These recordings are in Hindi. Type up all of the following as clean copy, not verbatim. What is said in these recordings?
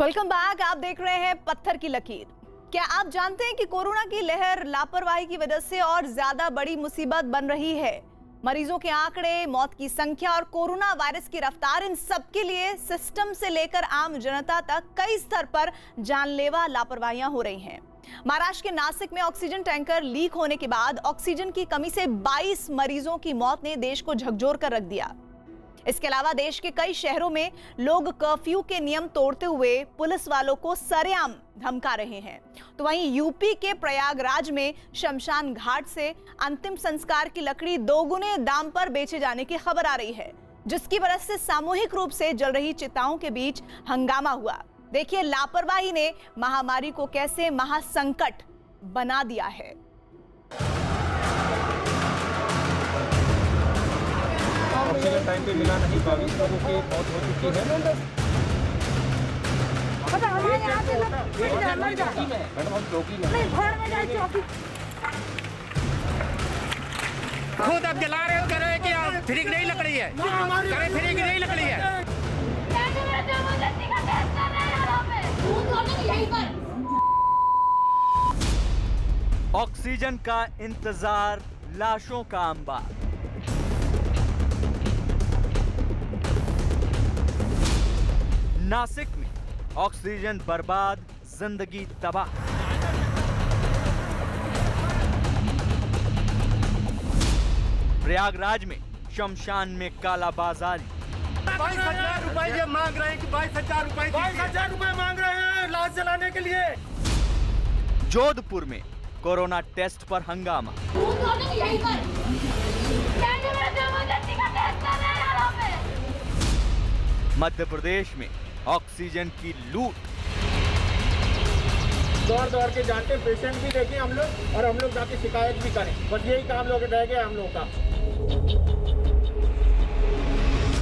Welcome back. आप देख रहे हैं पत्थर की लकीर। क्या आप जानते हैं कि कोरोना की लहर लापरवाही की वजह से और ज्यादा बड़ी मुसीबत बन रही है। मरीजों के आंकड़े, मौत की संख्या और कोरोना वायरस की रफ्तार, इन सब के लिए सिस्टम से लेकर आम जनता तक कई स्तर पर जानलेवा लापरवाहियां हो रही हैं। महाराष्ट्र के नासिक में ऑक्सीजन टैंकर लीक होने के बाद ऑक्सीजन की कमी से 22 मरीजों की मौत ने देश को झकझोर कर रख दिया। इसके अलावा देश के कई शहरों में लोग कर्फ्यू के नियम तोड़ते हुए पुलिस वालों को सरेआम धमका रहे हैं। तो वहीं यूपी के प्रयागराज में शमशान घाट से अंतिम संस्कार की लकड़ी दोगुने दाम पर बेचे जाने की खबर आ रही है, जिसकी वजह से सामूहिक रूप से जल रही चिताओं के बीच हंगामा हुआ। देखिए लापरवाही ने महामारी को कैसे महासंकट बना दिया है। ऑक्सीजन टाइम पे मिला नहीं, 22 लोगों की मौत हो चुकी है। मैडम हम चौकी में खुद अब जला रहे हो, कह रहे हैं कि आप फ्री की नहीं लकड़ी है, करे फ्री की नहीं लकड़ी है। ऑक्सीजन का इंतजार, लाशों का अंबार। नासिक में ऑक्सीजन बर्बाद, जिंदगी तबाह। प्रयागराज में शमशान में कालाबाजारी। 22,000 रुपए ये मांग रहे हैं कि 22,000 रुपए, 22,000 रुपए मांग रहे हैं लाश जलाने के लिए। जोधपुर में कोरोना टेस्ट पर हंगामा। मध्य प्रदेश में ऑक्सीजन की लूट। दौड़ दौड़ के जाते पेशेंट भी देखें हम लोग, और हम लोग जाके शिकायत भी करें। बस यही काम लोग रह गया हम लोग का।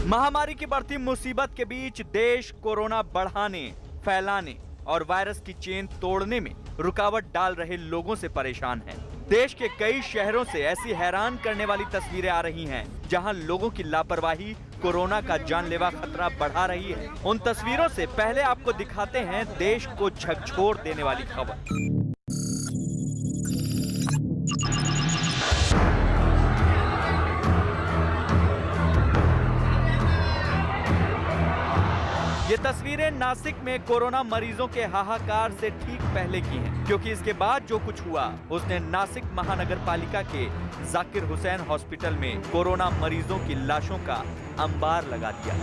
महामारी की बढ़ती मुसीबत के बीच देश कोरोना बढ़ाने, फैलाने और वायरस की चेन तोड़ने में रुकावट डाल रहे लोगों से परेशान है। देश के कई शहरों से ऐसी हैरान करने वाली तस्वीरें आ रही हैं, जहां लोगों की लापरवाही कोरोना का जानलेवा खतरा बढ़ा रही है। उन तस्वीरों से पहले आपको दिखाते हैं देश को झकझोर देने वाली खबर। ये तस्वीरें नासिक में कोरोना मरीजों के हाहाकार से ठीक पहले की हैं, क्योंकि इसके बाद जो कुछ हुआ उसने नासिक महानगर पालिका के जाकिर हुसैन हॉस्पिटल में कोरोना मरीजों की लाशों का अंबार लगा दिया।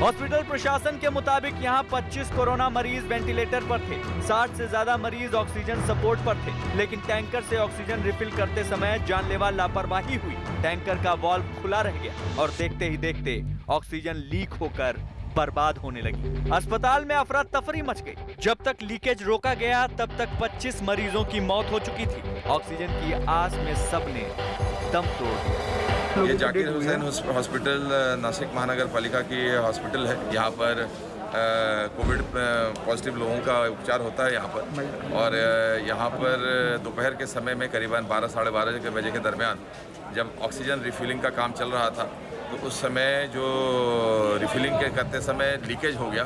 हॉस्पिटल प्रशासन के मुताबिक यहां 25 कोरोना मरीज वेंटिलेटर पर थे, 60 से ज्यादा मरीज ऑक्सीजन सपोर्ट पर थे, लेकिन टैंकर से ऑक्सीजन रिफिल करते समय जानलेवा लापरवाही हुई। टैंकर का वाल्व खुला रह गया और देखते ही देखते ऑक्सीजन लीक होकर बर्बाद होने लगी। अस्पताल में अफरा तफरी मच गई। जब तक लीकेज रोका गया तब तक 25 मरीजों की मौत हो चुकी थी। ऑक्सीजन की आस में सबने दम तोड़ दिया। ये जाकिर हुसैन हॉस्पिटल नासिक महानगर पालिका की हॉस्पिटल है। यहाँ पर कोविड पॉजिटिव लोगों का उपचार होता है यहाँ पर। और यहाँ पर दोपहर के समय में करीबन 12 साढ़े 12 बजे के दरमियान जब ऑक्सीजन रिफिलिंग का काम चल रहा था, तो उस समय जो रिफिलिंग के करते समय लीकेज हो गया।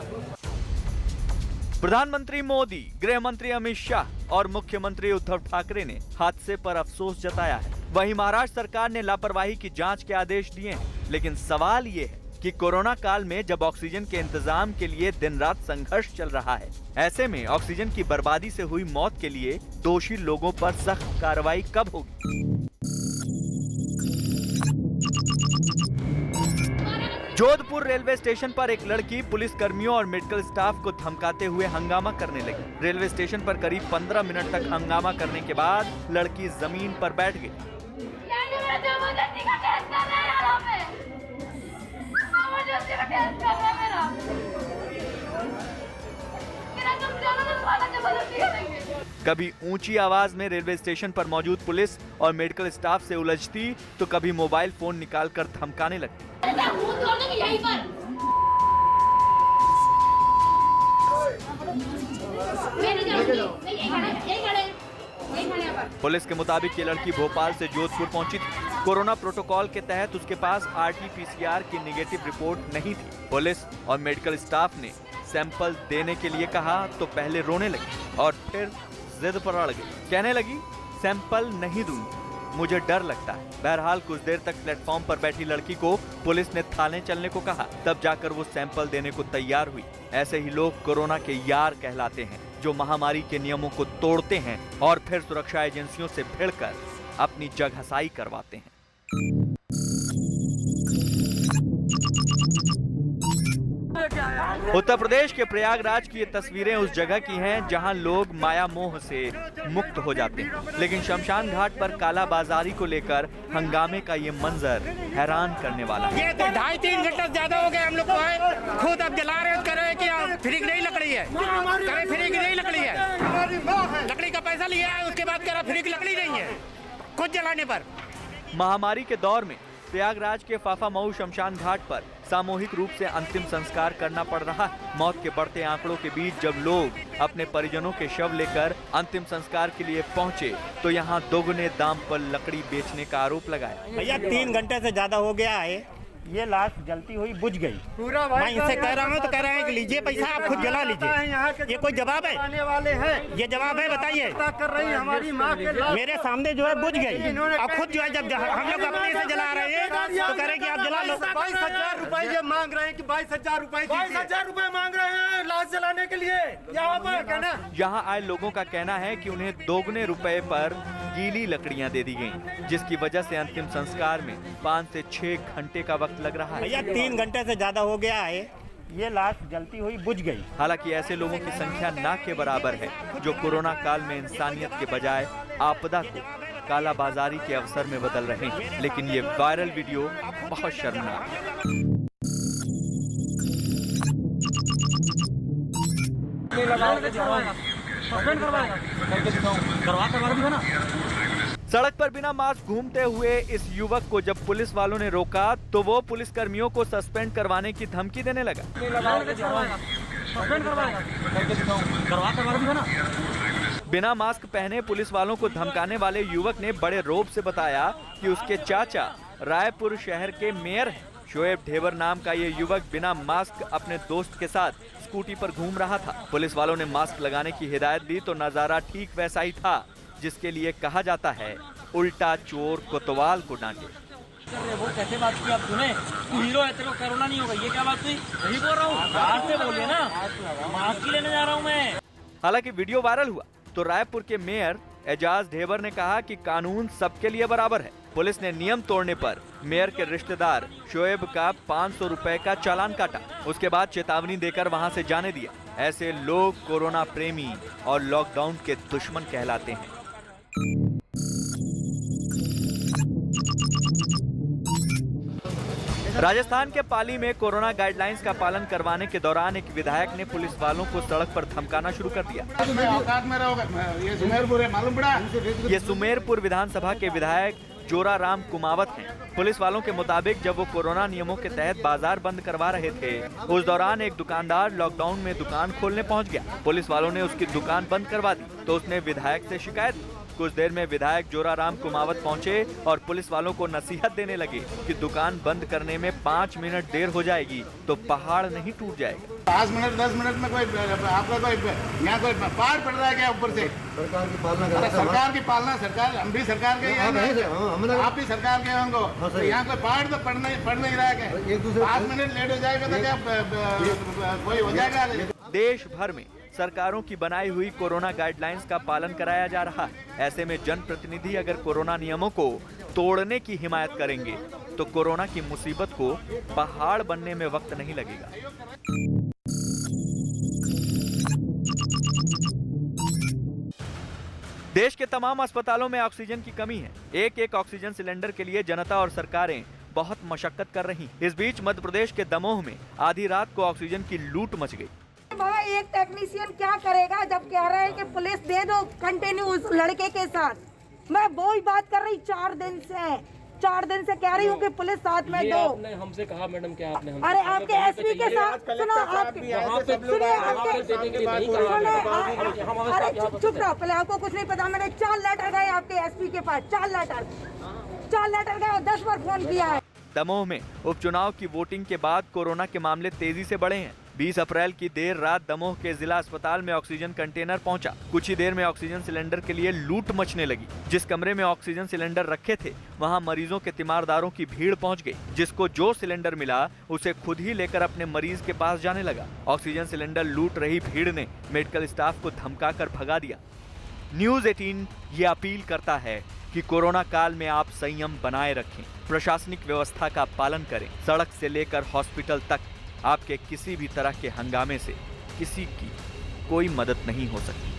प्रधानमंत्री मोदी, गृह मंत्री अमित शाह और मुख्यमंत्री उद्धव ठाकरे ने हादसे पर अफसोस जताया है। वहीं महाराष्ट्र सरकार ने लापरवाही की जांच के आदेश दिए हैं, लेकिन सवाल ये है कि कोरोना काल में जब ऑक्सीजन के इंतजाम के लिए दिन रात संघर्ष चल रहा है, ऐसे में ऑक्सीजन की बर्बादी से हुई मौत के लिए दोषी लोगों पर सख्त कार्रवाई कब होगी? जोधपुर रेलवे स्टेशन पर एक लड़की पुलिस कर्मियों और मेडिकल स्टाफ को धमकाते हुए हंगामा करने लगी। रेलवे स्टेशन पर करीब 15 मिनट तक हंगामा करने के बाद लड़की जमीन पर बैठ गई। कभी ऊंची आवाज में रेलवे स्टेशन पर मौजूद पुलिस और मेडिकल स्टाफ से उलझती, तो कभी मोबाइल फोन निकालकर धमकाने लगती। पुलिस के मुताबिक ये लड़की भोपाल से जोधपुर पहुंची थी। कोरोना प्रोटोकॉल के तहत उसके पास RT-PCR की नेगेटिव रिपोर्ट नहीं थी। पुलिस और मेडिकल स्टाफ ने सैंपल देने के लिए कहा तो पहले रोने लगी और फिर जिद पर अड़ गई। कहने लगी सैंपल नहीं दूंगी, मुझे डर लगता है। बहरहाल कुछ देर तक प्लेटफॉर्म पर बैठी लड़की को पुलिस ने थाने चलने को कहा, तब जाकर वो सैंपल देने को तैयार हुई। ऐसे ही लोग कोरोना के यार कहलाते हैं, जो महामारी के नियमों को तोड़ते हैं और फिर सुरक्षा एजेंसियों से भिड़कर अपनी जगहसाई करवाते हैं। उत्तर प्रदेश के प्रयागराज की ये तस्वीरें उस जगह की हैं जहां लोग माया मोह से मुक्त हो जाते हैं, लेकिन शमशान घाट पर कालाबाजारी को लेकर हंगामे का ये मंजर हैरान करने वाला है। ये तो 2.5-3 घंटा ज्यादा हो गया, हम लोग को खुद अब जला रहे हैं, कह रहे हैं कि फ्री की नहीं लकड़ी है, कह फ्री की नहीं लकड़ी है, लकड़ी का पैसा लिया है, उसके बाद कह रहा फ्री की लकड़ी नहीं है खुद जलाने पर। महामारी के दौर में प्रयागराज के फाफामऊ शमशान घाट पर सामूहिक रूप से अंतिम संस्कार करना पड़ रहा है। मौत के बढ़ते आंकड़ों के बीच जब लोग अपने परिजनों के शव लेकर अंतिम संस्कार के लिए पहुंचे तो यहां दोगुने दाम पर लकड़ी बेचने का आरोप लगाया। भैया 3 घंटे से ज्यादा हो गया है, ये लाश जलती हुई बुझ गई। पूरा मैं इनसे कह रहा हूँ तो कह रहे हैं कि लीजिए पैसा, आप खुद जला लीजिए। ये कोई जवाब है? आने वाले हैं, ये जवाब है? बताइए। कर रही हमारी माँ के लाश मेरे सामने जो है बुझ गई, अब खुद जो है जब हम लोग अपने से जला रहे हैं तो कह रहे हैं कि आप जला लो। 22,000 रुपए ये मांग रहे हैं कि 22,000 रुपए 22,000 रुपए मांग रहे हैं लाश जलाने के लिए। यहाँ पर कहना, यहाँ आए लोगों का कहना है कि उन्हें दोगुने रुपए पर गीली लकड़ियां दे दी गईं, जिसकी वजह से अंतिम संस्कार में 5 से 6 घंटे का वक्त लग रहा है। भैया 3 घंटे से ज्यादा हो गया है, ये लाश जलती हुई बुझ गई। हालांकि ऐसे लोगों की संख्या ना के बराबर है जो कोरोना काल में इंसानियत के बजाय आपदा को कालाबाजारी के अवसर में बदल रहे हैं, लेकिन ये वायरल वीडियो बहुत शर्मनाक है। सड़क पर बिना मास्क घूमते हुए इस युवक को जब पुलिस वालों ने रोका तो वो पुलिस कर्मियों को सस्पेंड करवाने की धमकी देने लगा। बिना मास्क पहने पुलिस वालों को धमकाने वाले युवक ने बड़े रौब से बताया कि उसके चाचा रायपुर शहर के मेयर हैं। शोएब ढेबर नाम का ये युवक बिना मास्क अपने दोस्त के साथ स्कूटी पर घूम रहा था। पुलिस वालों ने मास्क लगाने की हिदायत दी तो नजारा ठीक वैसा ही था जिसके लिए कहा जाता है उल्टा चोर कोतवाल को डांटे। वो कैसे बात की आप सुने? तू हीरो है, तेरे को कोरोना नहीं होगा, ये क्या बात हुई? वही बोल रहा हूँ, बाहर से बोलिए ना, मास्क ही लेने जा रहा हूँ मैं। हालांकि वीडियो वायरल हुआ तो रायपुर के मेयर एजाज ढेबर ने कहा कि कानून सबके लिए बराबर है। पुलिस ने नियम तोड़ने पर मेयर के रिश्तेदार शोएब का 500 रुपए का चालान काटा, उसके बाद चेतावनी देकर वहां से जाने दिया। ऐसे लोग कोरोना प्रेमी और लॉकडाउन के दुश्मन कहलाते हैं। राजस्थान के पाली में कोरोना गाइडलाइंस का पालन करवाने के दौरान एक विधायक ने पुलिस वालों को सड़क पर धमकाना शुरू कर दिया। ये सुमेरपुर विधानसभा के विधायक जोराराम कुमावत हैं। पुलिस वालों के मुताबिक जब वो कोरोना नियमों के तहत बाजार बंद करवा रहे थे उस दौरान एक दुकानदार लॉकडाउन में दुकान खोलने पहुंच गया। पुलिस वालों ने उसकी दुकान बंद करवा दी तो उसने विधायक से शिकायत की। कुछ देर में विधायक जोराराम कुमावत पहुंचे और पुलिस वालों को नसीहत देने लगे कि दुकान बंद करने में 5 मिनट देर हो जाएगी तो पहाड़ नहीं टूट जाएगा। 5 मिनट 10 मिनट में कोई आपका कोई यहाँ कोई पहाड़ पड़ रहा है क्या ऊपर से? सरकार की पालना, सरकार हम भी सरकार के आप भी सरकार के हैं उनको, तो यहाँ कोई पहाड़ तो पड़ नहीं रहा है। 5 मिनट लेट हो जाएगा तो क्या कोई हो जाएगा? देश भर में सरकारों की बनाई हुई कोरोना गाइडलाइंस का पालन कराया जा रहा है। ऐसे में जनप्रतिनिधि अगर कोरोना नियमों को तोड़ने की हिमायत करेंगे तो कोरोना की मुसीबत को पहाड़ बनने में वक्त नहीं लगेगा। देश के तमाम अस्पतालों में ऑक्सीजन की कमी है। एक ऑक्सीजन सिलेंडर के लिए जनता और सरकारें बहुत मशक्कत कर रही। इस बीच मध्य प्रदेश के दमोह में आधी रात को ऑक्सीजन की लूट मच गई। बाबा एक टेक्नीशियन क्या करेगा जब कह रहे हैं कि पुलिस दे दो कंटिन्यू उस लड़के के साथ। मैं वो ही बात कर रही 4 दिन से कह रही हूँ कि पुलिस साथ में दो। आपने हमसे कहा मैडम, क्या आपने अरे आपके एसपी के साथ सुनो, अरे चुप रहो, पहले आपको कुछ नहीं पता। मैंने 4 लेटर गए आपके एसपी के पास, 4 लेटर गए और 10 बार फोन किया है। दमोह में उपचुनाव की वोटिंग के बाद कोरोना के मामले तेजी से बढ़े हैं। 20 अप्रैल की देर रात दमोह के जिला अस्पताल में ऑक्सीजन कंटेनर पहुंचा। कुछ ही देर में ऑक्सीजन सिलेंडर के लिए लूट मचने लगी। जिस कमरे में ऑक्सीजन सिलेंडर रखे थे वहां मरीजों के तीमारदारों की भीड़ पहुंच गई। जिसको जो सिलेंडर मिला उसे खुद ही लेकर अपने मरीज के पास जाने लगा। ऑक्सीजन सिलेंडर लूट रही भीड़ ने मेडिकल स्टाफ को धमकाकर भगा दिया। न्यूज़ 18 ये अपील करता है कि कोरोना काल में आप संयम बनाए रखें, प्रशासनिक व्यवस्था का पालन करें। सड़क से लेकर हॉस्पिटल तक आपके किसी भी तरह के हंगामे से किसी की कोई मदद नहीं हो सकती।